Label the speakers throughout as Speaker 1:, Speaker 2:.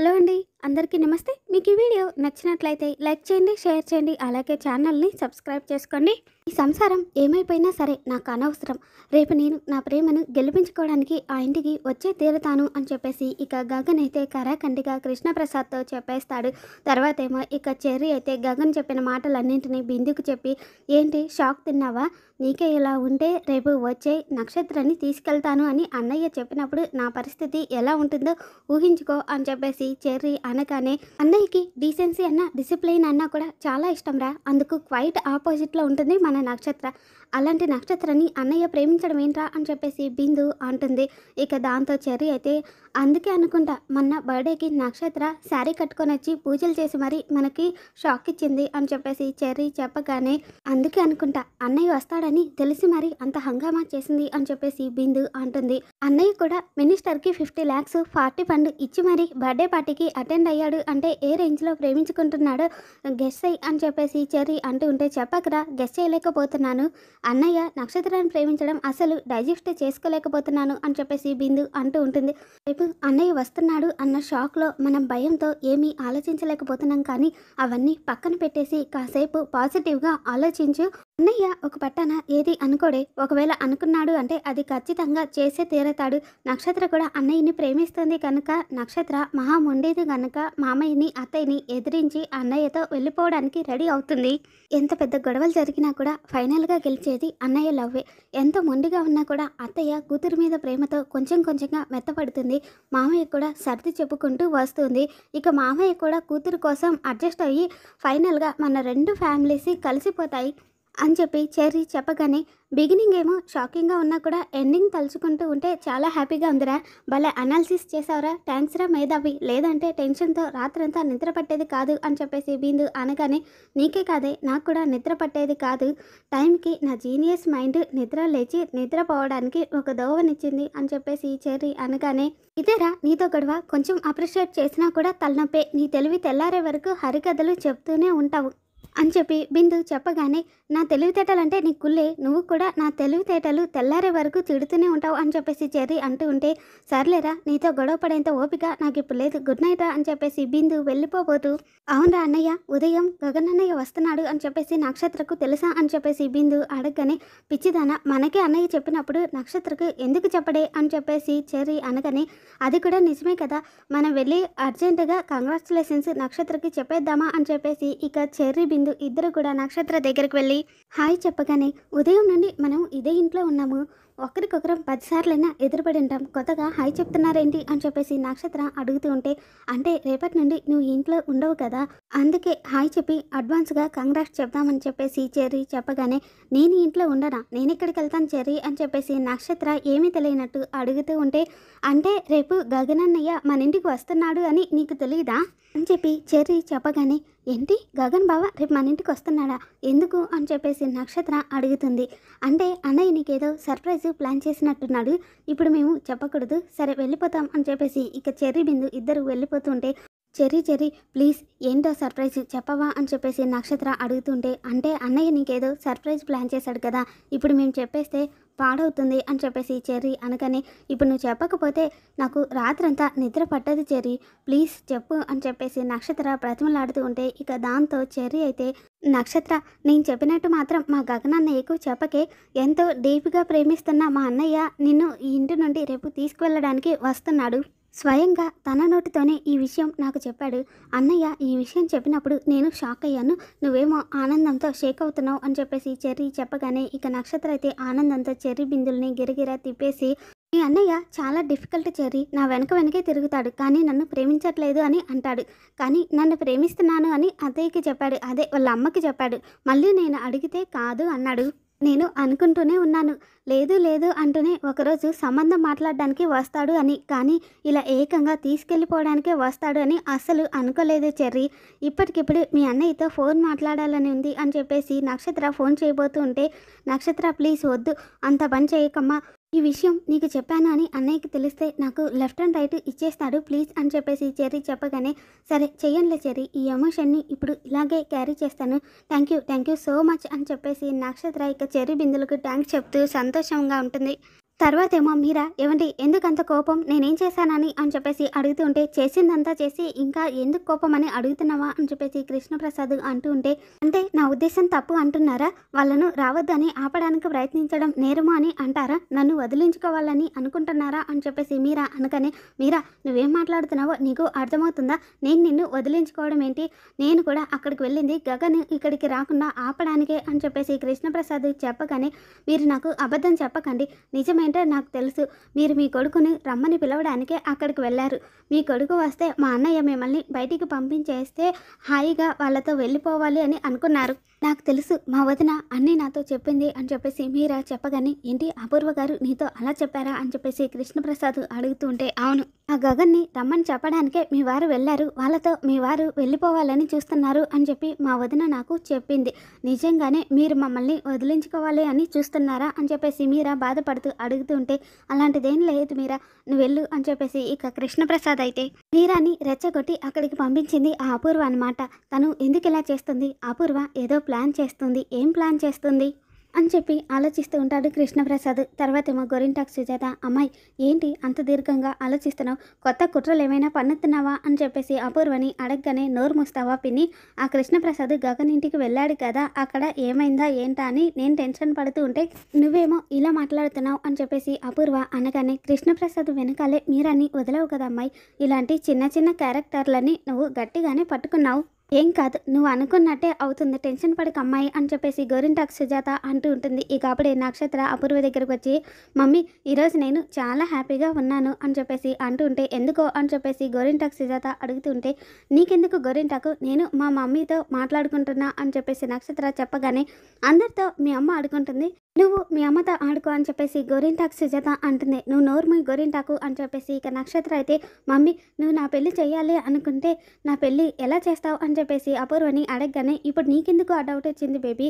Speaker 1: Hello అండి. అందరికీ నమస్తే. మీకు ఈ వీడియో నచ్చినట్లయితే లైక్ చేయండి, షేర్ చేయండి. అలాగే ఛానల్ని సబ్స్క్రైబ్ చేసుకోండి. ఈ సంసారం ఏమైపోయినా సరే నాకు అనవసరం. రేపు నేను నా ప్రేమను గెలిపించుకోవడానికి ఆ ఇంటికి వచ్చే తీరుతాను అని చెప్పేసి ఇక గగన్ అయితే కరాఖండిగా కృష్ణప్రసాద్తో చెప్పేస్తాడు. తర్వాత ఏమో ఇక చెర్రీ అయితే గగన్ చెప్పిన మాటలన్నింటినీ బిందుకు చెప్పి, ఏంటి షాక్ తిన్నావా? నీకే ఇలా ఉంటే రేపు వచ్చే నక్షత్రాన్ని తీసుకెళ్తాను అని అన్నయ్య చెప్పినప్పుడు నా పరిస్థితి ఎలా ఉంటుందో ఊహించుకో అని చెప్పేసి చెర్రీ అనగానే, అన్నయ్యకి డీసెన్సీ అన్న డిసిప్లిన్ అన్నా కూడా చాలా ఇష్టం రా. అందుకు క్వైట్ ఆపోజిట్లో ఉంటుంది మన నక్షత్ర. అలాంటి నక్షత్రాన్ని అన్నయ్య ప్రేమించడం ఏంట్రా అని చెప్పేసి బిందు అంటుంది. ఇక దాంతో చెర్రీ అయితే, అందుకే అనుకుంటా మొన్న బర్త్డేకి నక్షత్ర శారీ కట్టుకొని వచ్చి పూజలు చేసి మరి మనకి షాక్ ఇచ్చింది అని చెప్పేసి చెర్రీ చెప్పగానే, అందుకే అనుకుంటా అన్నయ్య వస్తాడని తెలిసి మరి అంత హంగామా చేసింది అని చెప్పేసి బిందు అంటుంది. అన్నయ్య కూడా మినిస్టర్కి 50 lakhs 40 ఫండ్ ఇచ్చి మరి బర్త్డే పార్టీకి అటెండ్ అయ్యాడు అంటే ఏ రేంజ్లో ప్రేమించుకుంటున్నాడో గెస్ అయ్యి అని చెప్పేసి చెర్రీ అంటూ ఉంటే, చెప్పకరా గెస్ చేయలేకపోతున్నాను. అన్నయ్య నక్షత్రాన్ని ప్రేమించడం అసలు డైజెస్ట్ చేసుకోలేకపోతున్నాను అని చెప్పేసి బిందు అంటూ ఉంటుంది. రేపు అన్నయ్య వస్తున్నాడు అన్న షాక్లో మనం భయంతో ఏమీ ఆలోచించలేకపోతున్నాం. కానీ అవన్నీ పక్కన పెట్టేసి కాసేపు పాజిటివ్గా ఆలోచించు. అన్నయ్య ఒక పట్టాన ఏది అనుకోడే. ఒకవేళ అనుకున్నాడు అంటే అది ఖచ్చితంగా చేసే తీరతాడు. నక్షత్ర కూడా అన్నయ్యని ప్రేమిస్తుంది కనుక నక్షత్ర మహా ఉండేది కనుక మామయ్యని అత్తయ్యని ఎదిరించి అన్నయ్యతో వెళ్ళిపోవడానికి రెడీ అవుతుంది. ఎంత పెద్ద గొడవలు జరిగినా కూడా ఫైనల్గా గెలిచేది అన్నయ్య లవ్వే. ఎంత మొండిగా ఉన్నా కూడా అత్తయ్య కూతురు మీద ప్రేమతో కొంచెం కొంచెంగా మెత్తపడుతుంది. మామయ్య కూడా సర్ది చెప్పుకుంటూ వస్తుంది. ఇక మామయ్య కూడా కూతురు కోసం అడ్జస్ట్ అయ్యి ఫైనల్గా మన రెండు ఫ్యామిలీస్ కలిసిపోతాయి అని చెప్పి చెర్రీ చెప్పగానే, బిగినింగ్ ఏమో షాకింగ్గా ఉన్నా కూడా ఎండింగ్ తలుచుకుంటూ ఉంటే చాలా హ్యాపీగా ఉందిరా. భలే అనాలిసిస్ చేసావురా, థ్యాంక్స్ రా మేధావి. లేదంటే టెన్షన్తో రాత్రంతా నిద్ర పట్టేది కాదు అని చెప్పేసి బిందు అనగానే, నీకే కాదే నాకు కూడా నిద్ర పట్టేది కాదు. టైంకి నా జీనియస్ మైండ్ నిద్ర లేచి నిద్రపోవడానికి ఒక దోవనిచ్చింది అని చెప్పేసి చెర్రీ అనగానే, ఇదేరా నీతో గొడవ. కొంచెం అప్రిషియేట్ చేసినా కూడా తలనొప్పే. నీ తెలివి తెల్లారే వరకు హరికథలు చెప్తూనే ఉంటావు అని చెప్పి బిందు చెప్పగానే, నా తెలివితేటలంటే నీ కుల్లే. నువ్వు కూడా నా తెలివితేటలు తెల్లారే వరకు తిడుతూనే ఉంటావు అని చెప్పేసి చెర్రీ అంటూ ఉంటే, సర్లేరా నీతో గొడవ పడేంత ఓపిక నాకు ఇప్పుడు లేదు. గుడ్ నైట్ రా అని చెప్పేసి బిందు వెళ్ళిపోబోతూ, అవునరా అన్నయ్య ఉదయం గగన్ అన్నయ్య వస్తున్నాడు అని చెప్పేసి నక్షత్రకు తెలుసా అని చెప్పేసి బిందు అడగగానే, పిచ్చిదాన మనకే అన్నయ్య చెప్పినప్పుడు నక్షత్రకు ఎందుకు చెప్పడే అని చెప్పేసి చెర్రీ అనగానే, అది కూడా నిజమే కదా, మనం వెళ్ళి అర్జెంటుగా కంగ్రాచులేషన్స్ నక్షత్రకి చెప్పేద్దామా అని చెప్పేసి ఇక చెర్రీ బిందు ఇద్దరు కూడా నక్షత్ర దగ్గరికి వెళ్ళి హాయ్ చెప్పగానే, ఉదయం నుండి మనం ఇదే ఇంట్లో ఉన్నాము. ఒకరికొకరం 10 సార్లైనా ఎదురుపడి ఉంటాం. కొత్తగా హాయ్ చెప్తున్నారేంటి అని చెప్పేసి నక్షత్ర అడుగుతూ ఉంటే, అంటే రేపటి నుండి నువ్వు ఇంట్లో ఉండవు కదా, అందుకే హాయ్ చెప్పి అడ్వాన్స్గా కంగ్రాట్స్ చెప్దామని చెప్పేసి చెర్రీ చెప్పగానే, నేను ఇంట్లో ఉండనా, నేను ఎక్కడికి వెళ్తాను చెర్రీ అని చెప్పేసి నక్షత్ర ఏమీ తెలియనట్టు అడుగుతూ ఉంటే, అంటే రేపు గగన్ అన్నయ్య మన ఇంటికి వస్తున్నాడు అని నీకు తెలియదా అని చెప్పి చెర్రీ చెప్పగానే, ఏంటి గగన్ బావ రేపు మన ఇంటికి వస్తున్నాడా, ఎందుకు అని చెప్పేసి నక్షత్ర అడుగుతుంది. అంటే అన్నయ్య నీకేదో సర్ప్రైజ్ ప్లాన్ చేసినట్టున్నాడు, ఇప్పుడు మేము చెప్పకూడదు, సరే వెళ్ళిపోతాం అని చెప్పేసి ఇక చెర్రీ బిందు ఇద్దరు వెళ్ళిపోతుంటే, చెర్రీ ప్లీజ్ ఏంటో సర్ప్రైజ్ చెప్పవా అని చెప్పేసి నక్షత్ర అడుగుతుంటే, అంటే అన్నయ్య నీకేదో సర్ప్రైజ్ ప్లాన్ చేశాడు కదా, ఇప్పుడు మేము చెప్పేస్తే పాడవుతుంది అని చెప్పేసి చెర్రీ అనగానే, ఇప్పుడు నువ్వు చెప్పకపోతే నాకు రాత్రంతా నిద్ర పట్టదు చెర్రీ, ప్లీజ్ చెప్పు అని చెప్పేసి నక్షత్ర బ్రతిమలాడుతూ ఉంటే, ఇక దాంతో చెర్రీ అయితే, నక్షత్ర నేను చెప్పినట్టు మాత్రం మా గగన్ అన్నయ్యకు చెప్పకే. ఎంతో డీప్గా ప్రేమిస్తున్న మా అన్నయ్య నిన్ను ఈ ఇంటి నుండి రేపు తీసుకువెళ్ళడానికి వస్తున్నాడు. స్వయంగా తన నోటితోనే ఈ విషయం నాకు చెప్పాడు. అన్నయ్య ఈ విషయం చెప్పినప్పుడు నేను షాక్ అయ్యాను. నువ్వేమో ఆనందంతో షేక్ అవుతున్నావు అని చెప్పేసి చెర్రీ చెప్పగానే, ఇక నక్షత్ర అయితే ఆనందంతో చెర్రీ బిందుల్ని గిరగిరా తిప్పేసి, మీ అన్నయ్య చాలా డిఫికల్ట్ చెర్రీ, నా వెనకే తిరుగుతాడు కానీ నన్ను ప్రేమించట్లేదు అని అంటాడు. కానీ నన్ను ప్రేమిస్తున్నాను అని అత్తయ్యకి చెప్పాడు, అదే వాళ్ళ అమ్మకి చెప్పాడు. మళ్ళీ నేను అడిగితే కాదు అన్నాడు. నేను అనుకుంటూనే ఉన్నాను లేదు అంటూనే ఒకరోజు సంబంధం మాట్లాడడానికి వస్తాడు అని, కానీ ఇలా ఏకంగా తీసుకెళ్ళిపోవడానికే వస్తాడు అని అస్సలు అనుకోలేదు చెర్రీ. ఇప్పటికిప్పుడు మీ అన్నయ్యతో ఫోన్ మాట్లాడాలని ఉంది అని చెప్పేసి నక్షత్ర ఫోన్ చేయబోతూ ఉంటే, నక్షత్ర ప్లీజ్ వద్దు, అంత పని చేయకమ్మా, ఈ విషయం నీకు చెప్పాను అని అన్నయ్యకి తెలిస్తే నాకు లెఫ్ట్ అండ్ రైట్ ఇచ్చేస్తాడు ప్లీజ్ అని చెప్పేసి చెర్రీ చెప్పగానే, సరే చెయ్యంలే చెర్రీ, ఈ ఎమోషన్ని ఇప్పుడు ఇలాగే క్యారీ చేస్తాను, థ్యాంక్ యూ సో మచ్ అని చెప్పేసి నక్షత్ర ఇక చెర్రీ బిందులకు థ్యాంక్స్ చెప్తూ సంతోషంగా ఉంటుంది. తర్వాతేమో మీరా ఏవండి ఎందుకంత కోపం నేనేం చేశానని అని చెప్పేసి అడుగుతుంటే చేసిందంతా చేసి ఇంకా ఎందుకు కోపం అని అడుగుతున్నావా అని చెప్పేసి కృష్ణప్రసాద్ అంటూ ఉంటే అంటే నా ఉద్దేశం తప్పు అంటున్నారా? వాళ్ళను రావద్దని ఆపడానికి ప్రయత్నించడం నేరమా అని అంటారా? నన్ను వదిలించుకోవాలని అనుకుంటున్నారా అని చెప్పేసి మీరా అనగానే మీరా నువ్వేం మాట్లాడుతున్నావో నీకు అర్థమవుతుందా? నేను నిన్ను వదిలించుకోవడం ఏంటి? నేను కూడా అక్కడికి వెళ్ళింది గగన్ ఇక్కడికి రాకుండా ఆపడానికే అని చెప్పేసి కృష్ణప్రసాద్ చెప్పగానే మీరు నాకు అబద్ధం చెప్పకండి, నిజమేంటో నాకు తెలుసు. మీరు మీ కొడుకుని రమ్మని పిలవడానికే అక్కడికి వెళ్ళారు. మీ కొడుకు వస్తే మా అన్నయ్య మిమ్మల్ని బయటికి పంపించేస్తే హాయిగా వాళ్ళతో వెళ్ళిపోవాలి అని అనుకున్నారు. నాకు తెలుసు మా వదిన అన్నీ నాతో చెప్పింది అని చెప్పేసి మీరా చెప్పగానే ఏంటి అపూర్వ గారు నీతో అలా చెప్పారా అని చెప్పేసి కృష్ణప్రసాద్ అడుగుతుంటే అవును, ఆ గగన్ని రమ్మని చెప్పడానికే మీ వారు వెళ్ళారు, వాళ్ళతో మీ వారు వెళ్ళిపోవాలని చూస్తున్నారు అని చెప్పి మా వదిన నాకు చెప్పింది. నిజంగానే మీరు మమ్మల్ని వదిలించుకోవాలి అని చూస్తున్నారా అని చెప్పేసి మీరా బాధపడుతూ అడుగుతుంటే అలాంటిదేం లేదు మీరా, నువ్వు వెళ్ళు అని చెప్పేసి ఇక కృష్ణప్రసాద్ అయితే మీరాని రెచ్చగొట్టి అక్కడికి పంపించింది ఆ అపూర్వ అనమాట. తను ఎందుకు ఇలా చేస్తుంది? అపూర్వ ఏదో ప్లాన్ చేస్తుంది. ఏం ప్లాన్ చేస్తుంది అని చెప్పి ఆలోచిస్తూ ఉంటాడు కృష్ణప్రసాద్. తర్వాతేమో గోరింటాకు సుజాత అమ్మాయి ఏంటి అంత దీర్ఘంగా ఆలోచిస్తున్నావు? కొత్త కుట్రలు ఏమైనా పన్నుతున్నావా అని చెప్పేసి అపూర్వని అడగగానే నోరు మూస్తావా పిన్ని? ఆ కృష్ణప్రసాద్ గగన్ ఇంటికి వెళ్ళాడు కదా, అక్కడ ఏమైందా ఏంటా అని నేను టెన్షన్ పడుతూ ఉంటే నువ్వేమో ఇలా మాట్లాడుతున్నావు అని చెప్పేసి అపూర్వ అనగానే కృష్ణప్రసాద్ వెనకాలే మీరాని వదలవు కదా అమ్మాయి, ఇలాంటి చిన్న చిన్న క్యారెక్టర్లని నువ్వు గట్టిగానే పట్టుకున్నావు. ఏం కాదు, నువ్వు అనుకున్నట్టే అవుతుంది, టెన్షన్ పడక అమ్మాయి అని చెప్పేసి గోరింటాకు సుజాత అంటూ ఉంటుంది. ఇక అప్పుడే నక్షత్ర అపూర్వ దగ్గరకు వచ్చి మమ్మీ ఈరోజు నేను చాలా హ్యాపీగా ఉన్నాను అని చెప్పేసి అంటూ ఉంటే ఎందుకో అని చెప్పేసి గోరింటాకు సుజాత అడుగుతుంటే నీకెందుకు గోరింటాకు, నేను మా మమ్మీతో మాట్లాడుకుంటున్నా అని చెప్పేసి నక్షత్ర చెప్పగానే అందరితో మీ అమ్మ ఆడుకుంటుంది, నువ్వు మీ అమ్మతో ఆడుకో అని చెప్పేసి గోరింటాకు సుజాత అంటుంది. నువ్వు నోర్మి గోరింటాకు అని చెప్పేసి ఇక నక్షత్ర అయితే మమ్మీ నువ్వు నా పెళ్లి చేయాలి అనుకుంటే నా పెళ్ళి ఎలా చేస్తావు అని చెప్పేసి అపూర్వని అడగగానే ఇప్పుడు నీకెందుకు ఆ డౌట్ వచ్చింది బేబీ,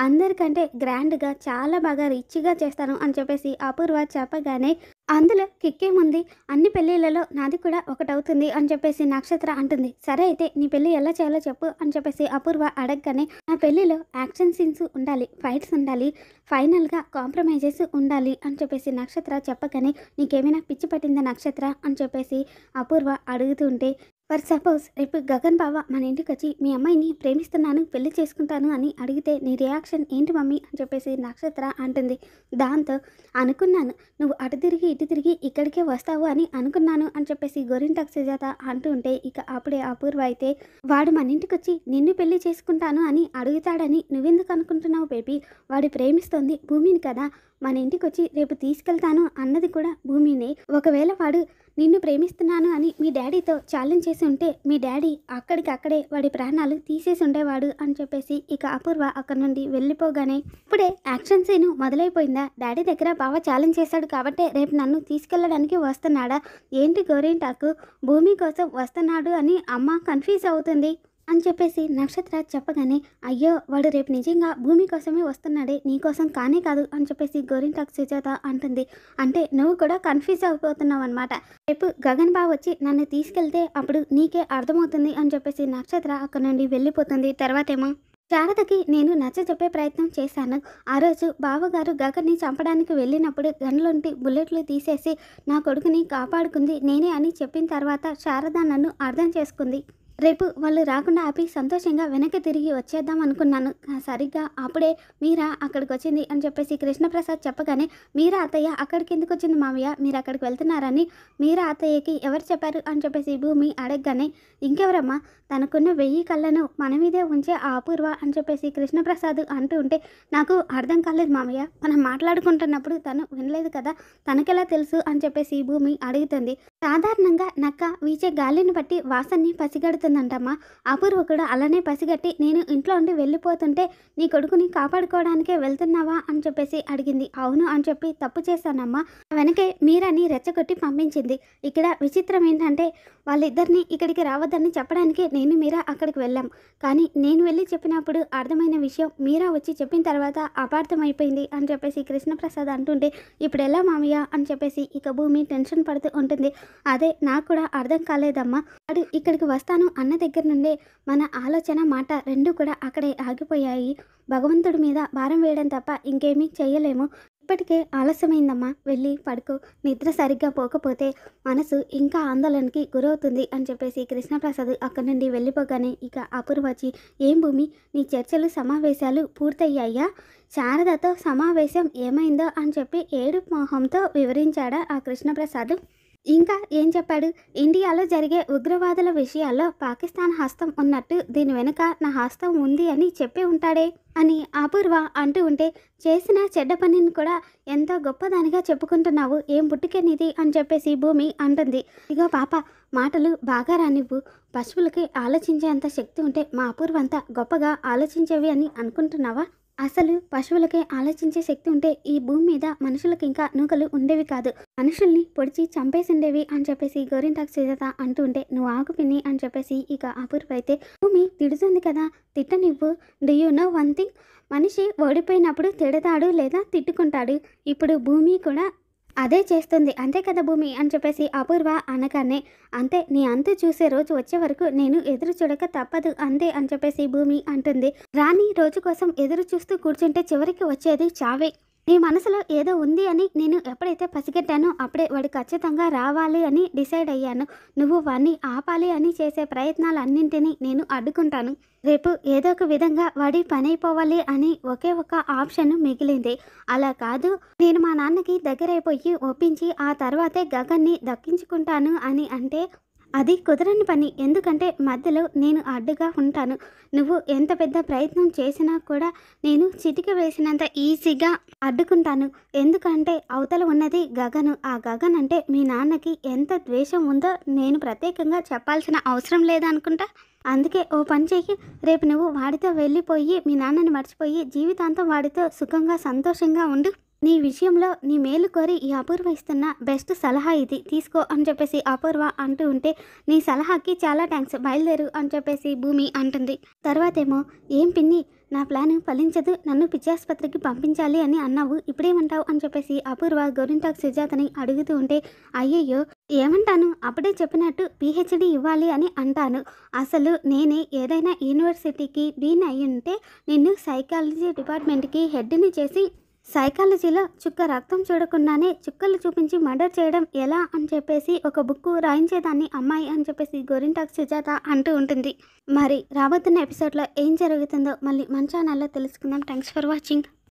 Speaker 1: అందరికంటే గ్రాండ్గా చాలా బాగా రిచ్గా చేస్తాను అని చెప్పేసి అపూర్వ చెప్పగానే అందులో కిక్కేముంది, అన్ని పెళ్ళిళ్ళలో నాది కూడా ఒకటవుతుంది అని చెప్పేసి నక్షత్ర అంటుంది. సరే అయితే నీ పెళ్ళి ఎలా చేయాలో చెప్పు అని చెప్పేసి అపూర్వ అడగగానే నా పెళ్ళిలో యాక్షన్ సీన్స్ ఉండాలి, ఫైట్స్ ఉండాలి, ఫైనల్గా కాంప్రమైజెస్ ఉండాలి అని చెప్పేసి నక్షత్ర చెప్పగానే నీకేమైనా పిచ్చి పట్టిందా నక్షత్ర అని చెప్పేసి అపూర్వ అడుగుతుంటే ఫర్ సపోజ్ రేపు గగన్ బావ మన ఇంటికి వచ్చి మీ అమ్మాయిని ప్రేమిస్తున్నాను పెళ్లి చేసుకుంటాను అని అడిగితే నీ రియాక్షన్ ఏంటి మమ్మీ అని చెప్పేసి నక్షత్ర అంటుంది. దాంతో అనుకున్నాను నువ్వు అటు తిరిగి ఇటు తిరిగి ఇక్కడికే వస్తావు అని అనుకున్నాను అని చెప్పేసి గోరింటాకు సుజాత అంటూ ఉంటే ఇక అప్పుడే అపూర్వ అయితే వాడు మన ఇంటికి వచ్చి నిన్ను పెళ్లి చేసుకుంటాను అని అడుగుతాడని నువ్వెందుకు అనుకుంటున్నావు బేబీ, వాడు ప్రేమిస్తోంది భూమిని కదా, మన ఇంటికి వచ్చి రేపు తీసుకెళ్తాను అన్నది కూడా భూమిని. ఒకవేళ వాడు నిన్ను ప్రేమిస్తున్నాను అని మీ డాడీతో ఛాలెంజ్ చేసి ఉంటే మీ డాడీ అక్కడికక్కడే వాడి ప్రాణాలు తీసేసి ఉండేవాడు అని చెప్పేసి ఇక అపూర్వ అక్కడి నుండి వెళ్ళిపోగానే ఇప్పుడే యాక్షన్ సీన్ మొదలైపోయిందా, డాడీ దగ్గర బావ ఛాలెంజ్ చేశాడు కాబట్టే రేపు నన్ను తీసుకెళ్ళడానికి వస్తున్నాడా ఏంటి గోరింటాకు భూమి కోసం వస్తున్నాడు అని అమ్మ కన్ఫ్యూజ్ అవుతుంది అని చెప్పేసి నక్షత్ర చెప్పగానే అయ్యో వాడు రేపు నిజంగా భూమి కోసమే వస్తున్నాడే నీకోసం కానే కాదు అని చెప్పేసి గోరింటాకు సుజాత అంటుంది. అంటే నువ్వు కూడా కన్ఫ్యూజ్ అయిపోతున్నావు అనమాట, రేపు గగన్ బావ వచ్చి నన్ను తీసుకెళ్తే అప్పుడు నీకే అర్థమవుతుంది అని చెప్పేసి నక్షత్ర అక్కడ నుండి వెళ్ళిపోతుంది. తర్వాతేమో శారదకి నేను నచ్చ చెప్పే ప్రయత్నం చేశాను. ఆ రోజు బావగారు గగన్ని చంపడానికి వెళ్ళినప్పుడు గన్లోంటి బుల్లెట్లు తీసేసి నా కొడుకుని కాపాడుకుంది నేనే అని చెప్పిన తర్వాత శారద నన్ను అర్థం చేసుకుంది. రేపు వాళ్ళు రాకుండా ఆపి సంతోషంగా వెనక్కి తిరిగి వచ్చేద్దాం అనుకున్నాను. సరిగ్గా అప్పుడే మీరా అక్కడికి వచ్చింది అని చెప్పేసి కృష్ణప్రసాద్ చెప్పగానే మీరా అత్తయ్య అక్కడికి ఎందుకు వచ్చింది మామయ్య, మీరు అక్కడికి వెళ్తున్నారని మీరా అత్తయ్యకి ఎవరు చెప్పారు అని చెప్పేసి భూమి అడగగానే ఇంకెవరమ్మా, తనకున్న 1000 కళ్ళను మన మీదే ఉంచే ఆ అపూర్వ అని చెప్పేసి కృష్ణప్రసాద్ అంటూ ఉంటే నాకు అర్థం కాలేదు మామయ్య, మనం మాట్లాడుకుంటున్నప్పుడు తను వినలేదు కదా, తనకెలా తెలుసు అని చెప్పేసి భూమి అడుగుతుంది. సాధారణంగా నక్క వీచే గాలిని బట్టి వాసనని పసిగడుతుందంటమ్మా, అపూర్వ కూడా అలానే పసిగట్టి నేను ఇంట్లో ఉండి వెళ్ళిపోతుంటే నీ కొడుకుని కాపాడుకోవడానికే వెళ్తున్నావా అని చెప్పేసి అడిగింది. అవును అని చెప్పి తప్పు చేశానమ్మా, వెనకే మీరని రెచ్చగొట్టి పంపించింది. ఇక్కడ విచిత్రం ఏంటంటే వాళ్ళిద్దరిని ఇక్కడికి రావద్దని చెప్పడానికి నేను మీరా అక్కడికి వెళ్ళాం, కానీ నేను వెళ్ళి చెప్పినప్పుడు అర్థమైన విషయం మీరా వచ్చి చెప్పిన తర్వాత అపార్థమైపోయింది అని చెప్పేసి కృష్ణప్రసాద్ అంటుంటే ఇప్పుడు ఎలా మామయ్య అని చెప్పేసి ఇక భూమి టెన్షన్ పడుతూ ఉంటుంది. అదే నాకు కూడా అర్థం కాలేదమ్మా, వాడు ఇక్కడికి వస్తాను అన్న దగ్గర నుండే మన ఆలోచన మాట రెండూ కూడా అక్కడే ఆగిపోయాయి. భగవంతుడి మీద భారం వేయడం తప్ప ఇంకేమీ చెయ్యలేము. ఇప్పటికే ఆలస్యమైందమ్మా, వెళ్ళి పడుకో, నిద్ర సరిగ్గా పోకపోతే మనసు ఇంకా ఆందోళనకి గురవుతుంది అని చెప్పేసి కృష్ణప్రసాద్ అక్కడి నుండి వెళ్ళిపోగానే ఇక అపూర్వ వచ్చి, ఏం భూమి, నీ చర్చలు సమావేశాలు పూర్తయ్యాయా? శారదతో సమావేశం ఏమైందో అని చెప్పి ఏడుపు మొహంతో వివరించాడా ఆ కృష్ణప్రసాద్. ఇంకా ఏం చెప్పాడు? ఇండియాలో జరిగే ఉగ్రవాదుల విషయాల్లో పాకిస్తాన్ హస్తం ఉన్నట్టు దీని వెనుక నా హస్తం ఉంది అని చెప్పి ఉంటాడే అని అపూర్వ అంటూ ఉంటే, చేసిన చెడ్డ పనిని కూడా ఎంతో గొప్పదానిగా చెప్పుకుంటున్నావు, ఏం పుట్టుకే నీది అని చెప్పేసి భూమి అంటుంది. ఇగో పాప, మాటలు బాగా రానివ్వు. పశువులకి ఆలోచించేంత శక్తి ఉంటే మా అపూర్వ అంతా గొప్పగా ఆలోచించేవి అని అనుకుంటున్నావా? అసలు పశువులకే ఆలోచించే శక్తి ఉంటే ఈ భూమి మీద మనుషులకి ఇంకా నూకలు ఉండేవి కాదు, మనుషుల్ని పొడిచి చంపేసిండేవి అని చెప్పేసి గోరింటాకు సుజాత అంటూ ఉంటే, నువ్వు ఆగు పిన్ని అని చెప్పేసి ఇక అపూర్వ అయితే, భూమి తిడుతుంది కదా, తిట్టనివ్వు. Do you know one thing, మనిషి ఓడిపోయినప్పుడు తిడతాడు లేదా తిట్టుకుంటాడు. ఇప్పుడు భూమి కూడా అదే చేస్తుంది, అంతే కదా భూమి అని చెప్పేసి అపూర్వ అనగానే, అంతే, నీ అంతు చూసే రోజు వచ్చే వరకు నేను ఎదురు చూడక తప్పదు అంతే అని చెప్పేసి భూమి అంటుంది. రాని రోజు కోసం ఎదురు చూస్తూ కూర్చుంటే చివరికి వచ్చేది చావే. నీ మనసులో ఏదో ఉంది అని నేను ఎప్పుడైతే పసిగట్టానో అప్పుడే వాడు ఖచ్చితంగా రావాలి అని డిసైడ్ అయ్యాను. నువ్వు వాడిని ఆపాలి అని చేసే ప్రయత్నాలన్నింటినీ నేను అడ్డుకుంటాను. రేపు ఏదో ఒక విధంగా వాడి పని అయిపోవాలి అని ఒకే ఒక ఆప్షన్ మిగిలింది. అలా కాదు, నేను మా నాన్నకి దగ్గరైపోయి ఒప్పించి ఆ తర్వాతే గగన్ని దక్కించుకుంటాను అని అంటే అది కుదరని పని. ఎందుకంటే మధ్యలో నేను అడ్డుగా ఉంటాను. నువ్వు ఎంత పెద్ద ప్రయత్నం చేసినా కూడా నేను చిటిక వేసినంత ఈజీగా అడ్డుకుంటాను. ఎందుకంటే అవతల ఉన్నది గగను. ఆ గగన్ అంటే మీ నాన్నకి ఎంత ద్వేషం ఉందో నేను ప్రత్యేకంగా చెప్పాల్సిన అవసరం లేదనుకుంటా. అందుకే ఓ పని చెయ్యి, రేపు నువ్వు వాడితో వెళ్ళిపోయి మీ నాన్నని మర్చిపోయి జీవితాంతం వాడితో సుఖంగా సంతోషంగా ఉండు. నీ విషయంలో నీ మేలు కోరి ఈ అపూర్వ ఇస్తున్న బెస్ట్ సలహా ఇది, తీసుకో అని చెప్పేసి అపూర్వ అంటూ ఉంటే, నీ సలహాకి చాలా థ్యాంక్స్, బయలుదేరు అని చెప్పేసి భూమి అంటుంది. తర్వాతేమో, ఏం పిన్ని, నా ప్లాన్ ఫలించదు, నన్ను పిచ్చాసుపత్రికి పంపించాలి అని అన్నావు, ఇప్పుడేమంటావు అని చెప్పేసి అపూర్వ గోరింటాకు సుజాతని అడుగుతూ ఉంటే, అయ్యయ్యో ఏమంటాను, అప్పుడే చెప్పినట్టు పిహెచ్డి ఇవ్వాలి అని అంటాను. అసలు నేనే ఏదైనా యూనివర్సిటీకి డీన్ అయ్యి ఉంటే నిన్ను సైకాలజీ డిపార్ట్మెంట్కి హెడ్ని చేసి సైకాలజీలో చుక్క రక్తం చూడకుండానే చుక్కలు చూపించి మర్డర్ చేయడం ఎలా అని చెప్పేసి ఒక బుక్ రాయించేదాన్ని అమ్మాయి అని చెప్పేసి గోరింటాకు సుజాత అంటూ ఉంటుంది. మరి రాబోతున్న ఎపిసోడ్లో ఏం జరుగుతుందో మళ్ళీ మన ఛానల్లో తెలుసుకుందాం. Thanks for watching.